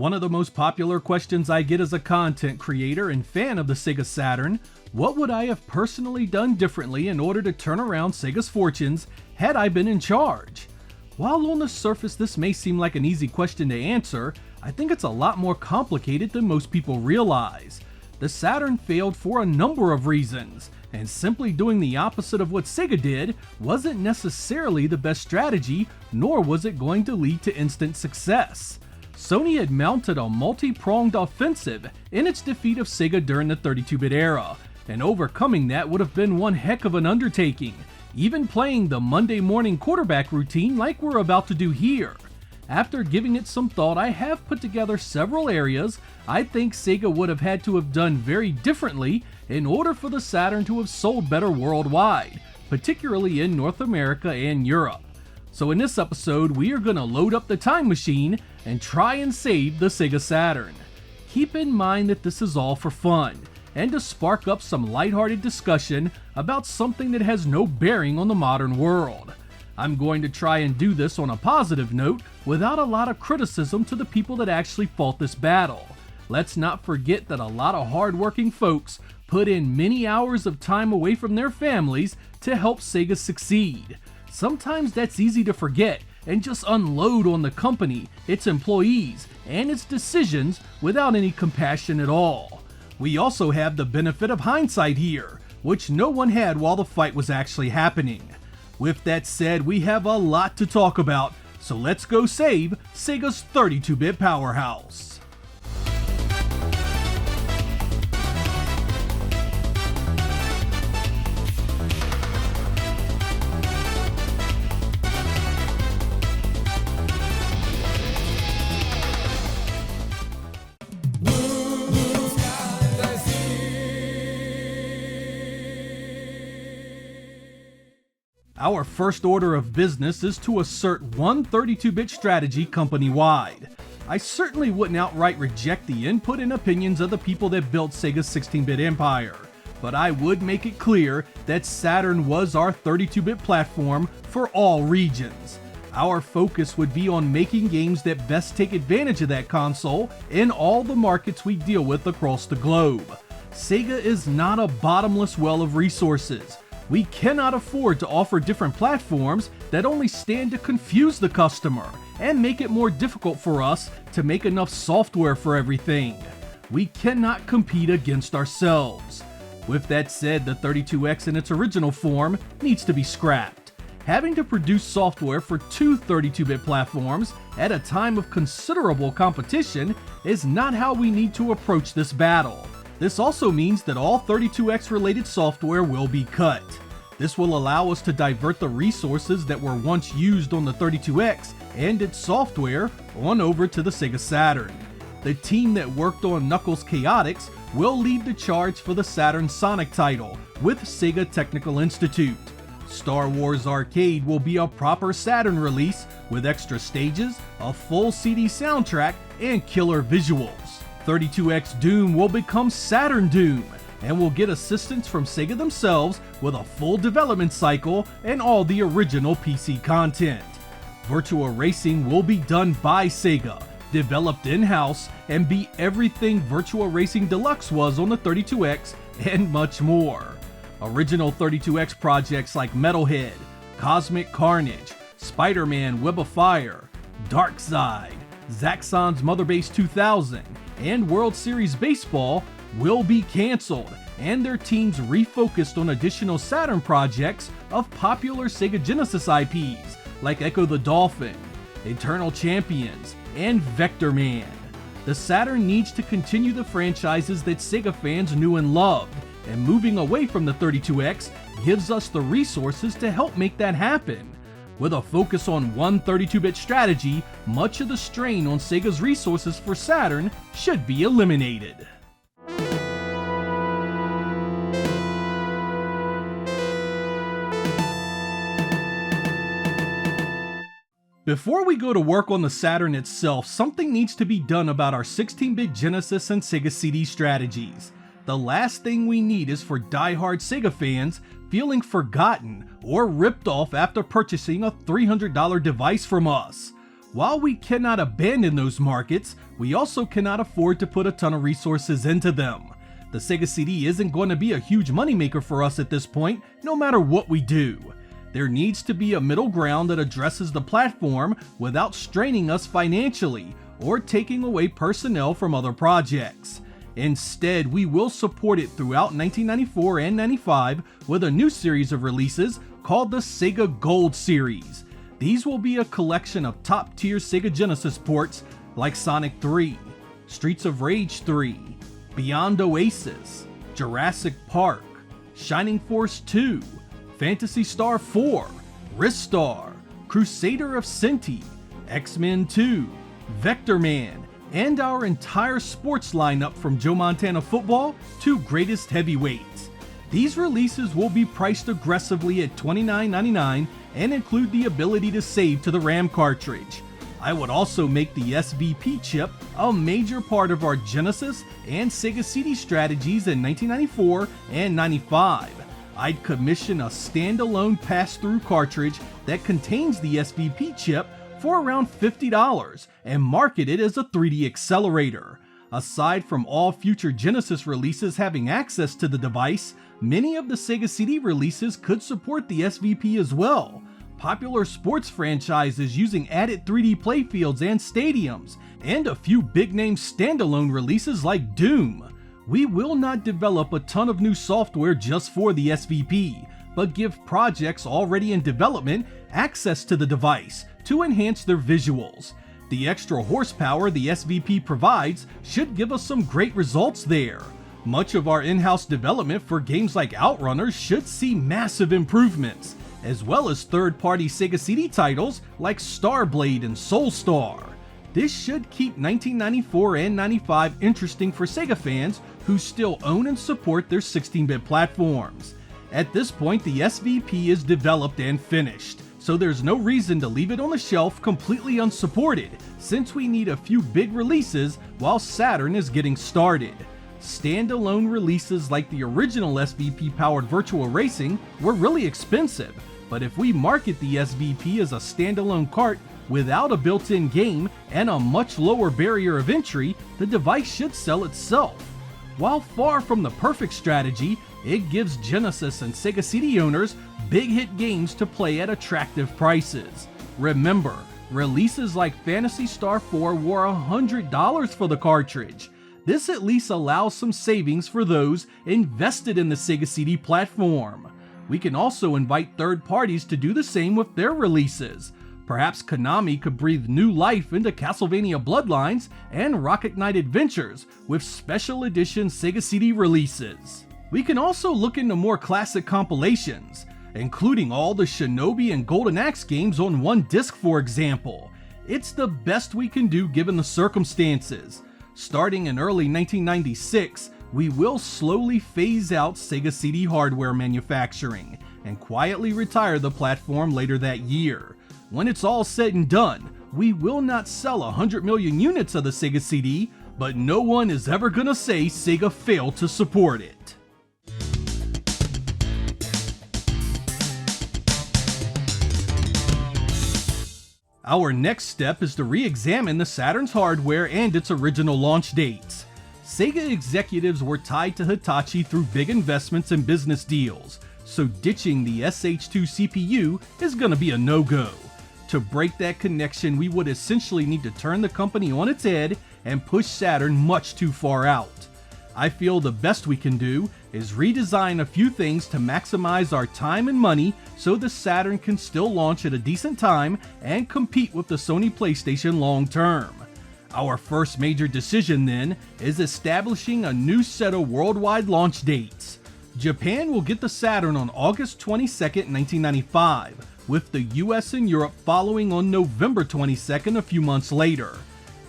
One of the most popular questions I get as a content creator and fan of the Sega Saturn: what would I have personally done differently in order to turn around Sega's fortunes had I been in charge? While on the surface this may seem like an easy question to answer, I think it's a lot more complicated than most people realize. The Saturn failed for a number of reasons, and simply doing the opposite of what Sega did wasn't necessarily the best strategy, nor was it going to lead to instant success. Sony had mounted a multi-pronged offensive in its defeat of Sega during the 32-bit era, and overcoming that would have been one heck of an undertaking, even playing the Monday morning quarterback routine like we're about to do here. After giving it some thought, I have put together several areas I think Sega would have had to have done very differently in order for the Saturn to have sold better worldwide, particularly in North America and Europe. So in this episode, we are going to load up the time machine and try and save the Sega Saturn. Keep in mind that this is all for fun, and to spark up some lighthearted discussion about something that has no bearing on the modern world. I'm going to try and do this on a positive note without a lot of criticism to the people that actually fought this battle. Let's not forget that a lot of hardworking folks put in many hours of time away from their families to help Sega succeed. Sometimes that's easy to forget and just unload on the company, its employees, and its decisions without any compassion at all. We also have the benefit of hindsight here, which no one had while the fight was actually happening. With that said, we have a lot to talk about, so let's go save Sega's 32-bit powerhouse. Our first order of business is to assert one 32-bit strategy company-wide. I certainly wouldn't outright reject the input and opinions of the people that built Sega's 16-bit empire, but I would make it clear that Saturn was our 32-bit platform for all regions. Our focus would be on making games that best take advantage of that console in all the markets we deal with across the globe. Sega is not a bottomless well of resources. We cannot afford to offer different platforms that only stand to confuse the customer and make it more difficult for us to make enough software for everything. We cannot compete against ourselves. With that said, the 32X in its original form needs to be scrapped. Having to produce software for two 32-bit platforms at a time of considerable competition is not how we need to approach this battle. This also means that all 32X related software will be cut. This will allow us to divert the resources that were once used on the 32X and its software on over to the Sega Saturn. The team that worked on Knuckles Chaotix will lead the charge for the Saturn Sonic title with Sega Technical Institute. Star Wars Arcade will be a proper Saturn release with extra stages, a full CD soundtrack, and killer visuals. 32X Doom will become Saturn Doom, and will get assistance from Sega themselves with a full development cycle and all the original PC content. Virtua Racing will be done by Sega, developed in-house, and be everything Virtua Racing Deluxe was on the 32X and much more. Original 32X projects like Metalhead, Cosmic Carnage, Spider-Man Web of Fire, Darkseid, Zaxxon's Mother Base 2000, and World Series Baseball will be cancelled, and their teams refocused on additional Saturn projects of popular Sega Genesis IPs like Echo the Dolphin, Eternal Champions, and Vector Man. The Saturn needs to continue the franchises that Sega fans knew and loved, and moving away from the 32X gives us the resources to help make that happen. With a focus on one 32-bit strategy, much of the strain on Sega's resources for Saturn should be eliminated. Before we go to work on the Saturn itself, something needs to be done about our 16-bit Genesis and Sega CD strategies. The last thing we need is for die-hard Sega fans feeling forgotten or ripped off after purchasing a $300 device from us. While we cannot abandon those markets, we also cannot afford to put a ton of resources into them. The Sega CD isn't going to be a huge moneymaker for us at this point, no matter what we do. There needs to be a middle ground that addresses the platform without straining us financially or taking away personnel from other projects. Instead, we will support it throughout 1994 and 95 with a new series of releases called the Sega Gold series. These will be a collection of top-tier Sega Genesis ports like Sonic 3, Streets of Rage 3, Beyond Oasis, Jurassic Park, Shining Force 2, Phantasy Star 4, Ristar, Crusader of Sinti, X-Men 2, Vector Man, and our entire sports lineup from Joe Montana Football to Greatest Heavyweights. These releases will be priced aggressively at $29.99 and include the ability to save to the RAM cartridge. I would also make the SVP chip a major part of our Genesis and Sega CD strategies in 1994 and 95. I'd commission a standalone pass-through cartridge that contains the SVP chip for around $50 and market it as a 3D accelerator. Aside from all future Genesis releases having access to the device, many of the Sega CD releases could support the SVP as well. Popular sports franchises using added 3D playfields and stadiums, and a few big-name standalone releases like Doom. We will not develop a ton of new software just for the SVP, but give projects already in development access to the device to enhance their visuals. The extra horsepower the SVP provides should give us some great results there. Much of our in-house development for games like Outrunners should see massive improvements, as well as third-party Sega CD titles like Starblade and Soulstar. This should keep 1994 and 95 interesting for Sega fans who still own and support their 16-bit platforms. At this point, the SVP is developed and finished, so there's no reason to leave it on the shelf completely unsupported, since we need a few big releases while Saturn is getting started. Standalone releases like the original SVP-powered Virtual Racing were really expensive, but if we market the SVP as a standalone cart without a built-in game and a much lower barrier of entry, the device should sell itself. While far from the perfect strategy, it gives Genesis and Sega CD owners big hit games to play at attractive prices. Remember, releases like Phantasy Star 4 were $100 for the cartridge. This at least allows some savings for those invested in the Sega CD platform. We can also invite third parties to do the same with their releases. Perhaps Konami could breathe new life into Castlevania Bloodlines and Rocket Knight Adventures with special edition Sega CD releases. We can also look into more classic compilations, including all the Shinobi and Golden Axe games on one disc, for example. It's the best we can do given the circumstances. Starting in early 1996, we will slowly phase out Sega CD hardware manufacturing and quietly retire the platform later that year. When it's all said and done, we will not sell 100 million units of the Sega CD, but no one is ever gonna say Sega failed to support it. Our next step is to re-examine the Saturn's hardware and its original launch dates. Sega executives were tied to Hitachi through big investments and business deals, so ditching the SH2 CPU is gonna be a no-go. To break that connection, we would essentially need to turn the company on its head and push Saturn much too far out. I feel the best we can do is redesign a few things to maximize our time and money so the Saturn can still launch at a decent time and compete with the Sony PlayStation long term. Our first major decision then is establishing a new set of worldwide launch dates. Japan will get the Saturn on August 22nd, 1995, with the US and Europe following on November 22nd a few months later.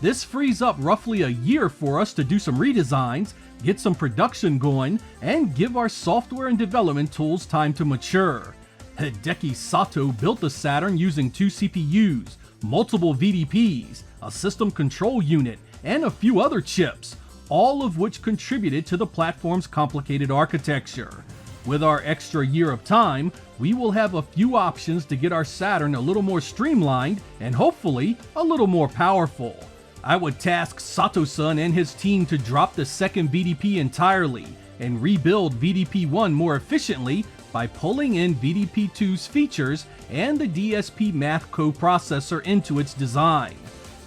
This frees up roughly a year for us to do some redesigns, get some production going, and give our software and development tools time to mature. Hideki Sato built the Saturn using 2 CPUs, multiple VDPs, a system control unit, and a few other chips, all of which contributed to the platform's complicated architecture. With our extra year of time, we will have a few options to get our Saturn a little more streamlined and hopefully a little more powerful. I would task Sato-san and his team to drop the second VDP entirely and rebuild VDP-1 more efficiently by pulling in VDP-2's features and the DSP math coprocessor into its design.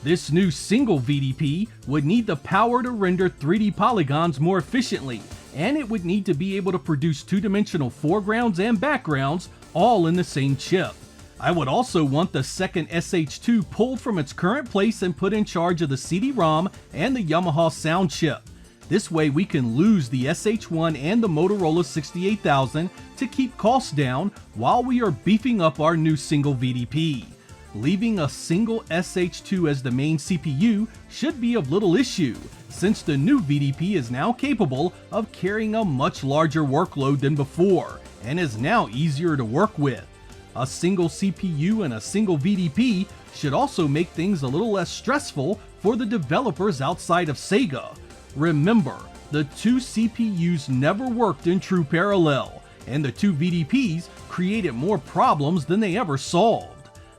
This new single VDP would need the power to render 3D polygons more efficiently, and it would need to be able to produce two-dimensional foregrounds and backgrounds all in the same chip. I would also want the second SH2 pulled from its current place and put in charge of the CD-ROM and the Yamaha sound chip. This way we can lose the SH1 and the Motorola 68000 to keep costs down while we are beefing up our new single VDP. Leaving a single SH2 as the main CPU should be of little issue, since the new VDP is now capable of carrying a much larger workload than before, and is now easier to work with. A single CPU and a single VDP should also make things a little less stressful for the developers outside of Sega. Remember, the two CPUs never worked in true parallel, and the two VDPs created more problems than they ever solved.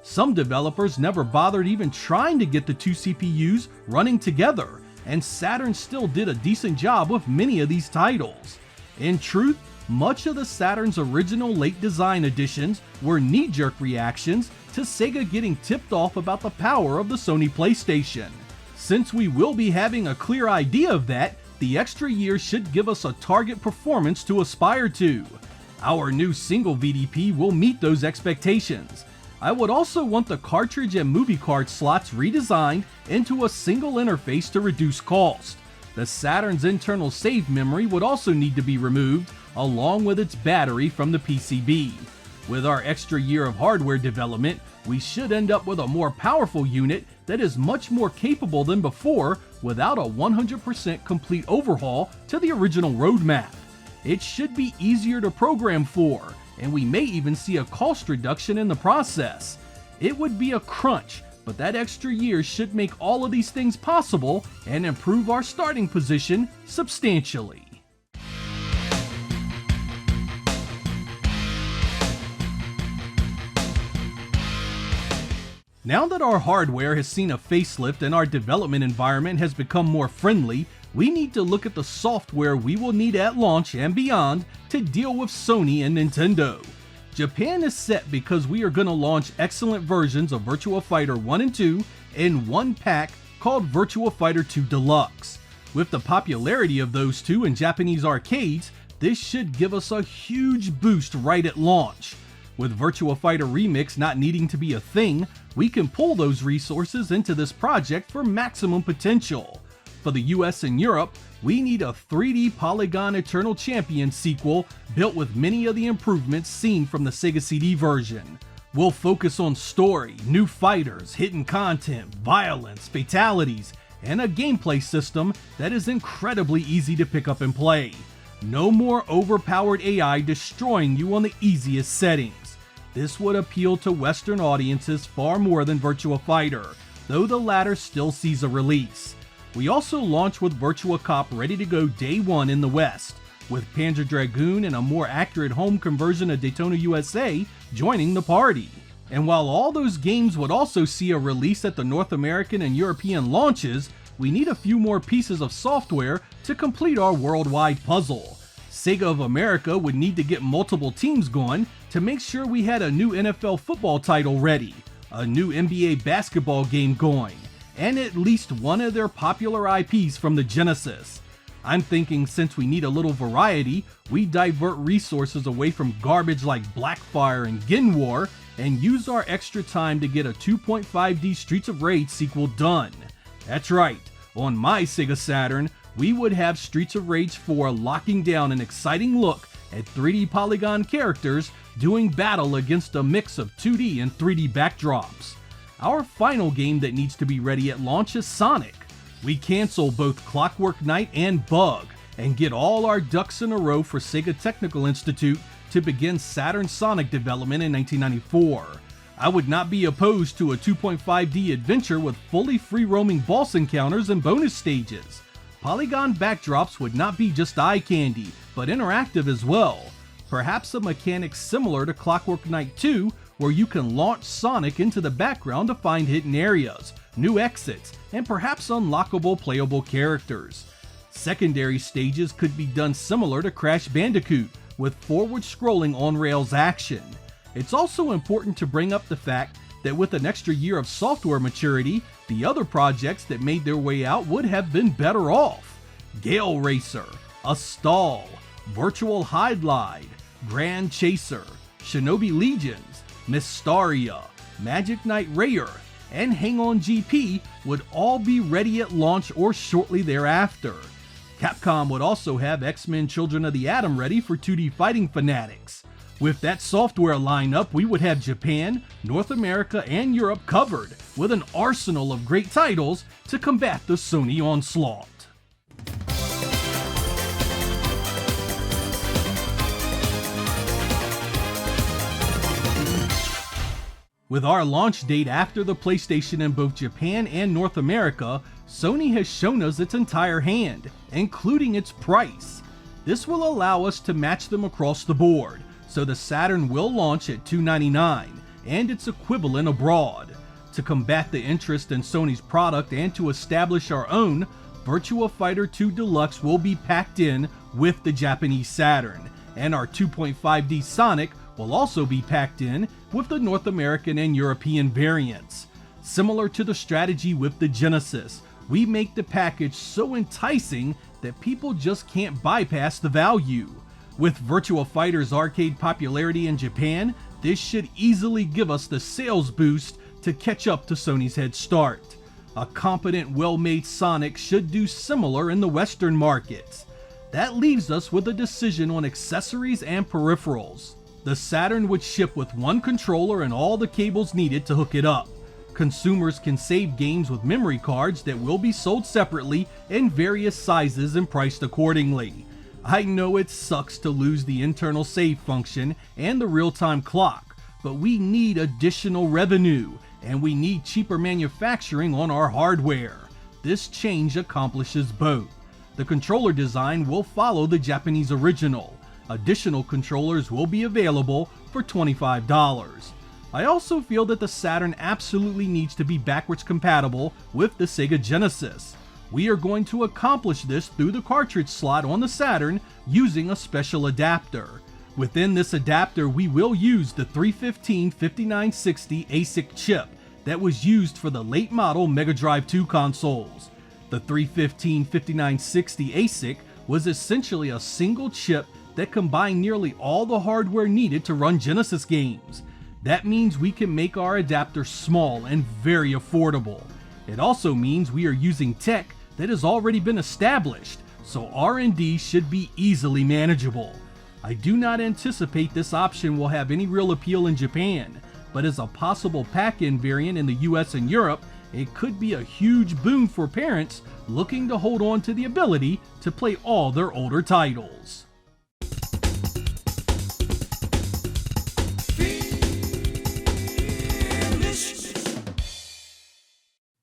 Some developers never bothered even trying to get the two CPUs running together, and Saturn still did a decent job with many of these titles. In truth, much of the Saturn's original late design editions were knee-jerk reactions to Sega getting tipped off about the power of the Sony PlayStation. Since we will be having a clear idea of that, the extra year should give us a target performance to aspire to. Our new single VDP will meet those expectations. I would also want the cartridge and movie card slots redesigned into a single interface to reduce cost. The Saturn's internal save memory would also need to be removed, along with its battery from the PCB. With our extra year of hardware development, we should end up with a more powerful unit that is much more capable than before without a 100% complete overhaul to the original roadmap. It should be easier to program for, and we may even see a cost reduction in the process. It would be a crunch, but that extra year should make all of these things possible and improve our starting position substantially. Now that our hardware has seen a facelift and our development environment has become more friendly, we need to look at the software we will need at launch and beyond to deal with Sony and Nintendo. Japan is set because we are going to launch excellent versions of Virtua Fighter 1 and 2 in one pack called Virtua Fighter 2 Deluxe. With the popularity of those two in Japanese arcades, this should give us a huge boost right at launch. With Virtua Fighter Remix not needing to be a thing, we can pull those resources into this project for maximum potential. For the US and Europe, we need a 3D Polygon Eternal Champion sequel built with many of the improvements seen from the Sega CD version. We'll focus on story, new fighters, hidden content, violence, fatalities, and a gameplay system that is incredibly easy to pick up and play. No more overpowered AI destroying you on the easiest settings. This would appeal to Western audiences far more than Virtua Fighter, though the latter still sees a release. We also launch with Virtua Cop ready to go day one in the West, with Panzer Dragoon and a more accurate home conversion of Daytona USA joining the party. And while all those games would also see a release at the North American and European launches, we need a few more pieces of software to complete our worldwide puzzle. Sega of America would need to get multiple teams going to make sure we had a new NFL football title ready, a new NBA basketball game going, and at least one of their popular IPs from the Genesis. I'm thinking since we need a little variety, we divert resources away from garbage like Blackfire and Gin War and use our extra time to get a 2.5D Streets of Rage sequel done. That's right, on my Sega Saturn, we would have Streets of Rage 4 locking down an exciting look at 3D polygon characters doing battle against a mix of 2D and 3D backdrops. Our final game that needs to be ready at launch is Sonic. We cancel both Clockwork Knight and Bug and get all our ducks in a row for Sega Technical Institute to begin Saturn Sonic development in 1994. I would not be opposed to a 2.5D adventure with fully free-roaming boss encounters and bonus stages. Polygon backdrops would not be just eye candy, but interactive as well. perhaps a mechanic similar to Clockwork Knight 2, where you can launch Sonic into the background to find hidden areas, new exits, and perhaps unlockable playable characters. Secondary stages could be done similar to Crash Bandicoot, with forward-scrolling on-rails action. It's also important to bring up the fact that with an extra year of software maturity, the other projects that made their way out would have been better off. Gale Racer, Astal, Virtual Hydlide, Grand Chaser, Shinobi Legions, Mystaria, Magic Knight Rayearth, and Hang On GP would all be ready at launch or shortly thereafter. Capcom would also have X-Men Children of the Atom ready for 2D fighting fanatics. With that software lineup, we would have Japan, North America, and Europe covered, with an arsenal of great titles to combat the Sony onslaught. With our launch date after the PlayStation in both Japan and North America, Sony has shown us its entire hand, including its price. This will allow us to match them across the board, so the Saturn will launch at $299 and its equivalent abroad. To combat the interest in Sony's product and to establish our own, Virtua Fighter 2 Deluxe will be packed in with the Japanese Saturn, and our 2.5D Sonic will also be packed in with the North American and European variants. Similar to the strategy with the Genesis, we make the package so enticing that people just can't bypass the value. With Virtua Fighter's arcade popularity in Japan, this should easily give us the sales boost to catch up to Sony's head start. A competent, well-made Sonic should do similar in the Western markets. That leaves us with a decision on accessories and peripherals. The Saturn would ship with one controller and all the cables needed to hook it up. Consumers can save games with memory cards that will be sold separately in various sizes and priced accordingly. I know it sucks to lose the internal save function and the real-time clock, but we need additional revenue, and we need cheaper manufacturing on our hardware. This change accomplishes both. The controller design will follow the Japanese original. Additional controllers will be available for $25. I also feel that the Saturn absolutely needs to be backwards compatible with the Sega Genesis. We are going to accomplish this through the cartridge slot on the Saturn using a special adapter. Within this adapter, we will use the 315-5960 ASIC chip that was used for the late model Mega Drive 2 consoles. The 315-5960 ASIC was essentially a single chip that combined nearly all the hardware needed to run Genesis games. That means we can make our adapter small and very affordable. It also means we are using tech that has already been established, so R&D should be easily manageable. I do not anticipate this option will have any real appeal in Japan, but as a possible pack-in variant in the US and Europe, it could be a huge boon for parents looking to hold on to the ability to play all their older titles.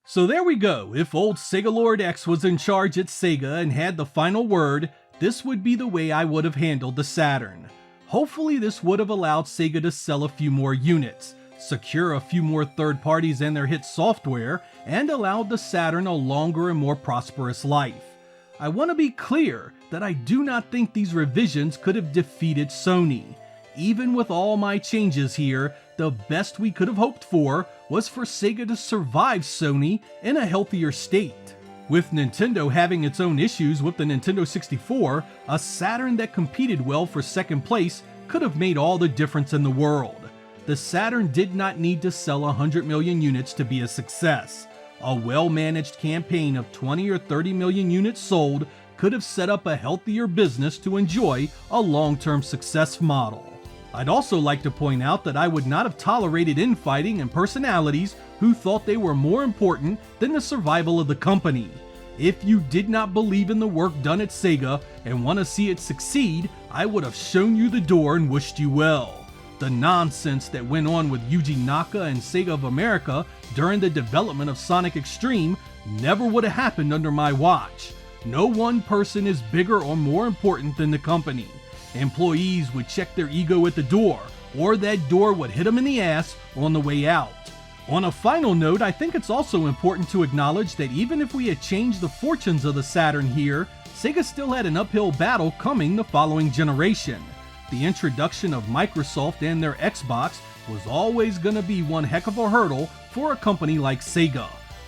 So there we go. If old Sega Lord X was in charge at Sega and had the final word, this would be the way I would have handled the Saturn. Hopefully this would have allowed Sega to sell a few more units, secure a few more third parties and their hit software, and allowed the Saturn a longer and more prosperous life. I want to be clear that I do not think these revisions could have defeated Sony. Even with all my changes here, the best we could have hoped for was for Sega to survive Sony in a healthier state. With Nintendo having its own issues with the Nintendo 64, a Saturn that competed well for second place could have made all the difference in the world. The Saturn did not need to sell 100 million units to be a success. A well-managed campaign of 20 or 30 million units sold could have set up a healthier business to enjoy a long-term success model. I'd also like to point out that I would not have tolerated infighting and personalities who thought they were more important than the survival of the company. If you did not believe in the work done at Sega and want to see it succeed, I would have shown you the door and wished you well. The nonsense that went on with Yuji Naka and Sega of America during the development of Sonic X-treme never would have happened under my watch. No one person is bigger or more important than the company. Employees would check their ego at the door, or that door would hit them in the ass on the way out. On a final note, I think it's also important to acknowledge that even if we had changed the fortunes of the Saturn here, Sega still had an uphill battle coming the following generation. The introduction of Microsoft and their Xbox was always going to be one heck of a hurdle for a company like Sega.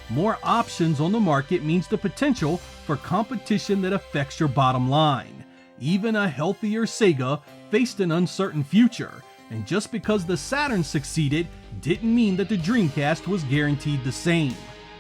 More options on the market means the potential for competition that affects your bottom line. Even a healthier Sega faced an uncertain future, and just because the Saturn succeeded didn't mean that the Dreamcast was guaranteed the same.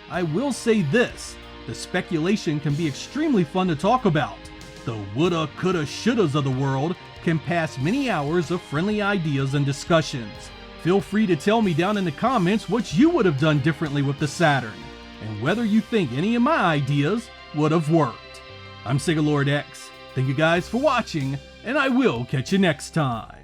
I will say this, the speculation can be extremely fun to talk about. The woulda, coulda, shouldas of the world can pass many hours of friendly ideas and discussions. Feel free to tell me down in the comments what you would have done differently with the Saturn, and whether you think any of my ideas would have worked. I'm Sega Lord X. Thank you guys for watching, and I will catch you next time.